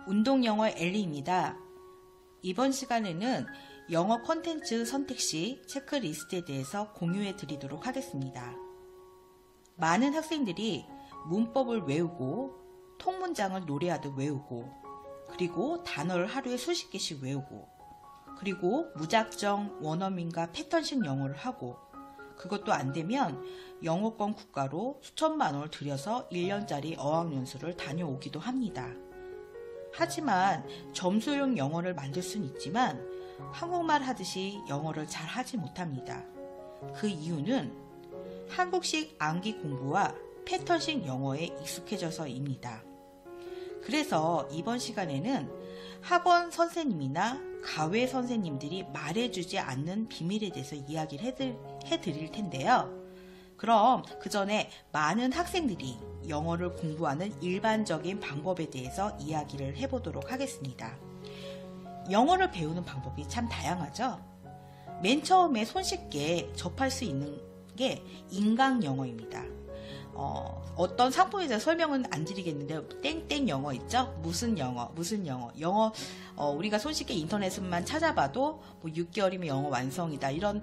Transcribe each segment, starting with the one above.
운동영어 엘리입니다. 이번 시간에는 영어 콘텐츠 선택 시 체크리스트에 대해서 공유해 드리도록 하겠습니다. 많은 학생들이 문법을 외우고 통문장을 노래하듯 외우고 그리고 단어를 하루에 수십 개씩 외우고 그리고 무작정 원어민과 패턴식 영어를 하고 그것도 안되면 영어권 국가로 수천만 원을 들여서 1년짜리 어학연수를 다녀오기도 합니다. 하지만 점수용 영어를 만들 수는 있지만 한국말 하듯이 영어를 잘 하지 못합니다. 그 이유는 한국식 암기 공부와 패턴식 영어에 익숙해져서입니다. 그래서 이번 시간에는 학원 선생님이나 가외 선생님들이 말해주지 않는 비밀에 대해서 이야기를 해드릴 텐데요. 그럼 그 전에 많은 학생들이 영어를 공부하는 일반적인 방법에 대해서 이야기를 해보도록 하겠습니다. 영어를 배우는 방법이 참 다양하죠. 맨 처음에 손쉽게 접할 수 있는 게 인강 영어입니다. 어떤 상품에 대해서 설명은 안 드리겠는데 땡땡 영어 있죠? 무슨 영어 우리가 손쉽게 인터넷만 찾아봐도 뭐 6개월이면 영어 완성이다 이런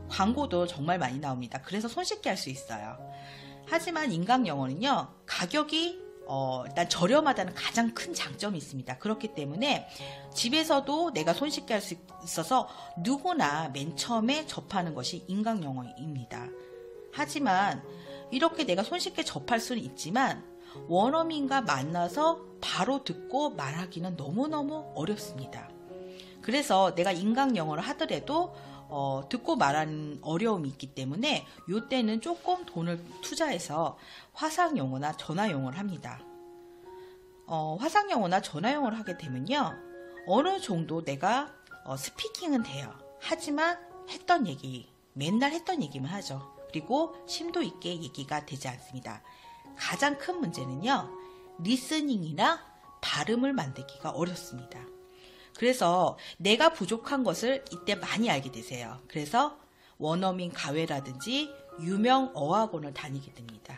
광고도 정말 많이 나옵니다. 그래서 손쉽게 할 수 있어요. 하지만 인강 영어는요 가격이 일단 저렴하다는 가장 큰 장점이 있습니다. 그렇기 때문에 집에서도 내가 손쉽게 할 수 있어서 누구나 맨 처음에 접하는 것이 인강 영어입니다. 하지만 이렇게 내가 손쉽게 접할 수는 있지만 원어민과 만나서 바로 듣고 말하기는 너무너무 어렵습니다. 그래서 내가 인강 영어를 하더라도 듣고 말하는 어려움이 있기 때문에 이때는 조금 돈을 투자해서 화상 영어나 전화 영어를 합니다. 화상 영어나 전화 영어를 하게 되면요 어느 정도 내가 스피킹은 돼요. 하지만 맨날 했던 얘기만 하죠. 그리고 심도 있게 얘기가 되지 않습니다. 가장 큰 문제는요 리스닝이나 발음을 만들기가 어렵습니다. 그래서 내가 부족한 것을 이때 많이 알게 되세요. 그래서 원어민 가외라든지 유명 어학원을 다니게 됩니다.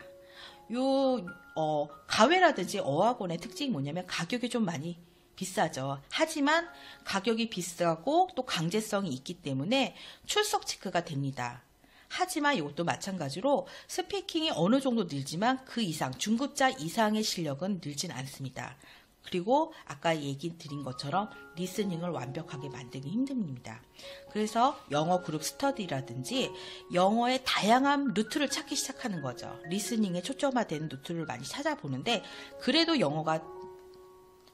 가외라든지 어학원의 특징이 뭐냐면 가격이 좀 많이 비싸죠. 하지만 가격이 비싸고 또 강제성이 있기 때문에 출석 체크가 됩니다. 하지만 이것도 마찬가지로 스피킹이 어느 정도 늘지만 그 이상, 중급자 이상의 실력은 늘진 않습니다. 그리고 아까 얘기 드린 것처럼 리스닝을 완벽하게 만들기 힘듭니다. 그래서 영어 그룹 스터디라든지 영어의 다양한 루트를 찾기 시작하는 거죠. 리스닝에 초점화된 루트를 많이 찾아보는데 그래도 영어가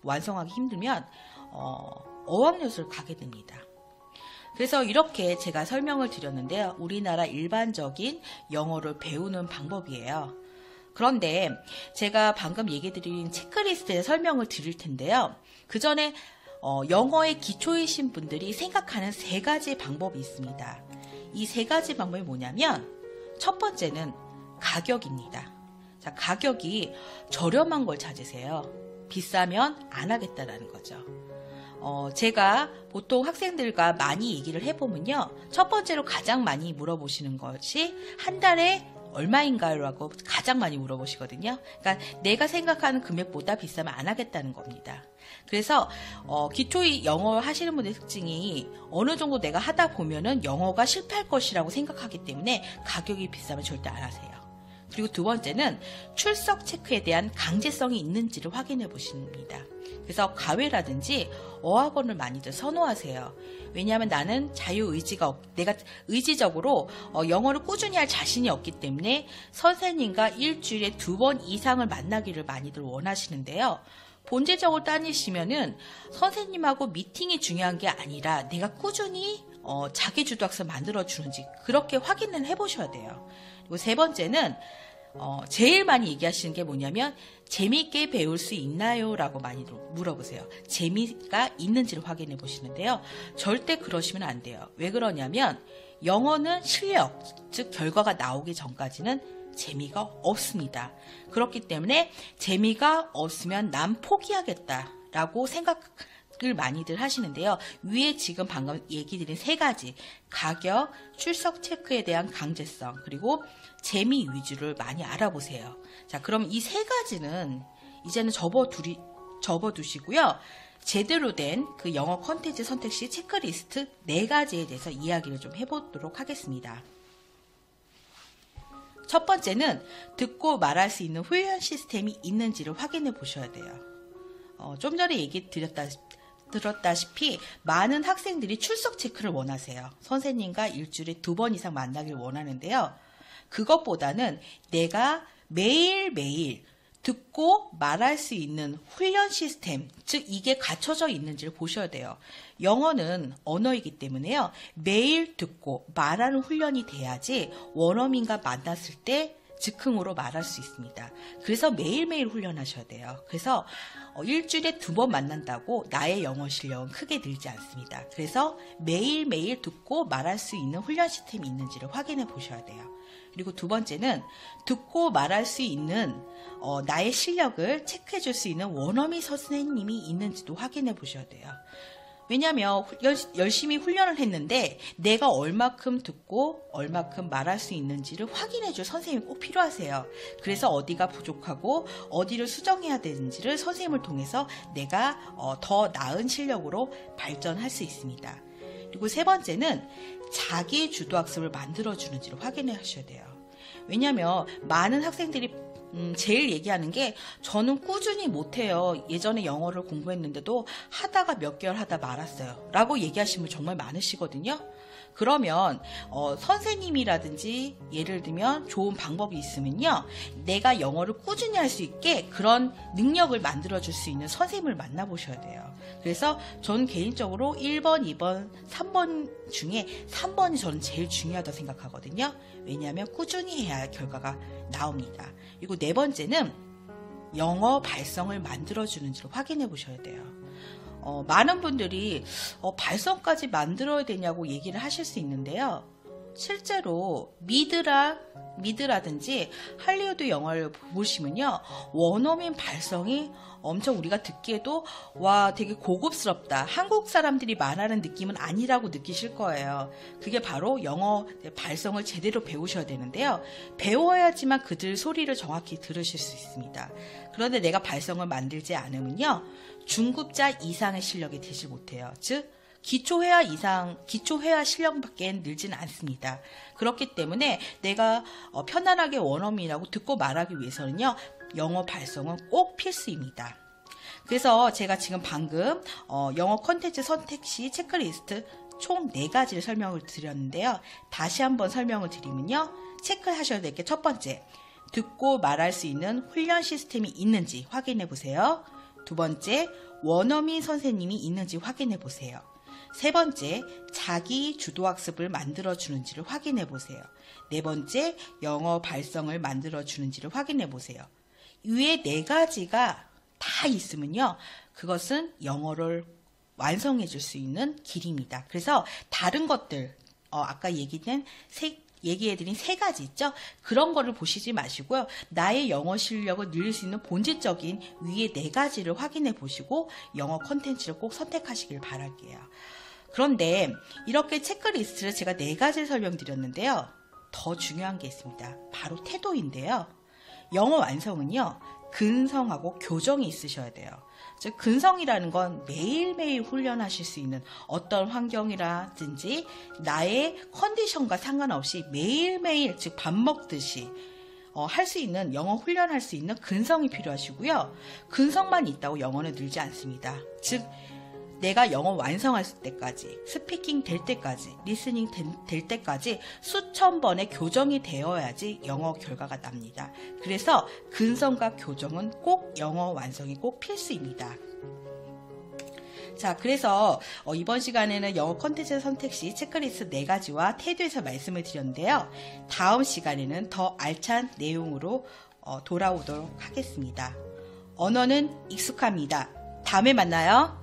완성하기 힘들면 어학연수를 가게 됩니다. 그래서 이렇게 제가 설명을 드렸는데요. 우리나라 일반적인 영어를 배우는 방법이에요. 그런데 제가 방금 얘기 드린 체크리스트에 설명을 드릴 텐데요. 그 전에 영어의 기초이신 분들이 생각하는 3가지 방법이 있습니다. 이 3가지 방법이 뭐냐면 첫 번째는 가격입니다. 자, 가격이 저렴한 걸 찾으세요. 비싸면 안 하겠다라는 거죠. 제가 보통 학생들과 많이 얘기를 해보면요. 첫 번째로 가장 많이 물어보시는 것이 한 달에 얼마인가요? 라고 가장 많이 물어보시거든요. 그러니까 내가 생각하는 금액보다 비싸면 안 하겠다는 겁니다. 그래서 기초 영어 하시는 분의 특징이 어느 정도 내가 하다 보면은 영어가 실패할 것이라고 생각하기 때문에 가격이 비싸면 절대 안 하세요. 그리고 두 번째는 출석 체크에 대한 강제성이 있는지를 확인해 보십니다. 그래서 가외라든지 어학원을 많이들 선호하세요. 왜냐하면 나는 내가 의지적으로 영어를 꾸준히 할 자신이 없기 때문에 선생님과 일주일에 2번 이상을 만나기를 많이들 원하시는데요. 본질적으로 따지시면은 선생님하고 미팅이 중요한 게 아니라 내가 꾸준히 자기주도 학습 만들어주는지 그렇게 확인을 해보셔야 돼요. 그리고 세 번째는 제일 많이 얘기하시는 게 뭐냐면 재미있게 배울 수 있나요? 라고 많이 물어보세요. 재미가 있는지를 확인해 보시는데요. 절대 그러시면 안 돼요. 왜 그러냐면 영어는 실력, 즉 결과가 나오기 전까지는 재미가 없습니다. 그렇기 때문에 재미가 없으면 난 포기하겠다라고 생각을 많이들 하시는데요. 위에 지금 방금 얘기 드린 3가지 가격, 출석 체크에 대한 강제성, 그리고 재미 위주를 많이 알아보세요. 자, 그럼 이 3가지는 이제는 접어두시고요. 제대로 된 그 영어 콘텐츠 선택 시 체크리스트 4가지에 대해서 이야기를 좀 해보도록 하겠습니다. 첫 번째는 듣고 말할 수 있는 훈련 시스템이 있는지를 확인해 보셔야 돼요. 좀 전에 얘기 들었다시피 많은 학생들이 출석 체크를 원하세요. 선생님과 일주일에 2번 이상 만나길 원하는데요. 그것보다는 내가 매일매일 듣고 말할 수 있는 훈련 시스템, 즉 이게 갖춰져 있는지를 보셔야 돼요. 영어는 언어이기 때문에요. 매일 듣고 말하는 훈련이 돼야지 원어민과 만났을 때 즉흥으로 말할 수 있습니다. 그래서 매일매일 훈련하셔야 돼요. 그래서 일주일에 2번 만난다고 나의 영어 실력은 크게 늘지 않습니다. 그래서 매일매일 듣고 말할 수 있는 훈련 시스템이 있는지를 확인해 보셔야 돼요. 그리고 두 번째는 듣고 말할 수 있는 나의 실력을 체크해 줄 수 있는 원어민 선생님이 있는지도 확인해 보셔야 돼요. 왜냐하면 열심히 훈련을 했는데 내가 얼마큼 듣고 얼마큼 말할 수 있는지를 확인해 줄 선생님이 꼭 필요하세요. 그래서 어디가 부족하고 어디를 수정해야 되는지를 선생님을 통해서 내가 더 나은 실력으로 발전할 수 있습니다. 그리고 세 번째는 자기 주도 학습을 만들어주는지를 확인해 하셔야 돼요. 왜냐하면 많은 학생들이 제일 얘기하는 게 저는 꾸준히 못해요. 예전에 영어를 공부했는데도 하다가 몇 개월 하다 말았어요. 라고 얘기하시는 분 정말 많으시거든요. 그러면 선생님이라든지 예를 들면 좋은 방법이 있으면요. 내가 영어를 꾸준히 할 수 있게 그런 능력을 만들어줄 수 있는 선생님을 만나보셔야 돼요. 그래서 저는 개인적으로 1번, 2번, 3번 중에 3번이 저는 제일 중요하다고 생각하거든요. 왜냐하면 꾸준히 해야 결과가 나옵니다. 그리고 네 번째는 영어 발성을 만들어주는지를 확인해 보셔야 돼요. 많은 분들이 발성까지 만들어야 되냐고 얘기를 하실 수 있는데요. 실제로 미드라든지 할리우드 영화를 보시면요. 원어민 발성이 엄청 우리가 듣기에도 와 되게 고급스럽다. 한국 사람들이 말하는 느낌은 아니라고 느끼실 거예요. 그게 바로 영어 발성을 제대로 배우셔야 되는데요. 배워야지만 그들 소리를 정확히 들으실 수 있습니다. 그런데 내가 발성을 만들지 않으면요. 중급자 이상의 실력이 되지 못해요. 즉 기초회화 실력밖에 늘지는 않습니다. 그렇기 때문에 내가 편안하게 원어민이라고 듣고 말하기 위해서는요. 영어 발성은 꼭 필수입니다. 그래서 제가 지금 방금 영어 콘텐츠 선택 시 체크리스트 총 4가지를 설명을 드렸는데요. 다시 한번 설명을 드리면요. 체크하셔야 될 게 첫 번째, 듣고 말할 수 있는 훈련 시스템이 있는지 확인해 보세요. 두 번째, 원어민 선생님이 있는지 확인해 보세요. 세 번째, 자기 주도학습을 만들어주는지를 확인해 보세요. 네 번째, 영어 발성을 만들어주는지를 확인해 보세요. 위에 4가지가 다 있으면요. 그것은 영어를 완성해 줄 수 있는 길입니다. 그래서 다른 것들, 아까 얘기해드린 3가지 있죠? 그런 거를 보시지 마시고요. 나의 영어 실력을 늘릴 수 있는 본질적인 위에 4가지를 확인해 보시고 영어 콘텐츠를 꼭 선택하시길 바랄게요. 그런데 이렇게 체크리스트를 제가 4가지를 설명드렸는데요. 더 중요한 게 있습니다. 바로 태도인데요. 영어 완성은요. 근성하고 교정이 있으셔야 돼요. 즉 근성이라는 건 매일매일 훈련하실 수 있는 어떤 환경이라든지 나의 컨디션과 상관없이 매일매일 즉 밥 먹듯이 할 수 있는 영어 훈련할 수 있는 근성이 필요하시고요. 근성만 있다고 영어는 늘지 않습니다. 즉 내가 영어 완성할 때까지, 스피킹 될 때까지, 리스닝 될 때까지 수천 번의 교정이 되어야지 영어 결과가 납니다. 그래서 근성과 교정은 꼭 영어 완성이 꼭 필수입니다. 자, 그래서 이번 시간에는 영어 콘텐츠 선택 시 체크리스트 4가지와 태도에서 말씀을 드렸는데요. 다음 시간에는 더 알찬 내용으로 돌아오도록 하겠습니다. 언어는 익숙합니다. 다음에 만나요.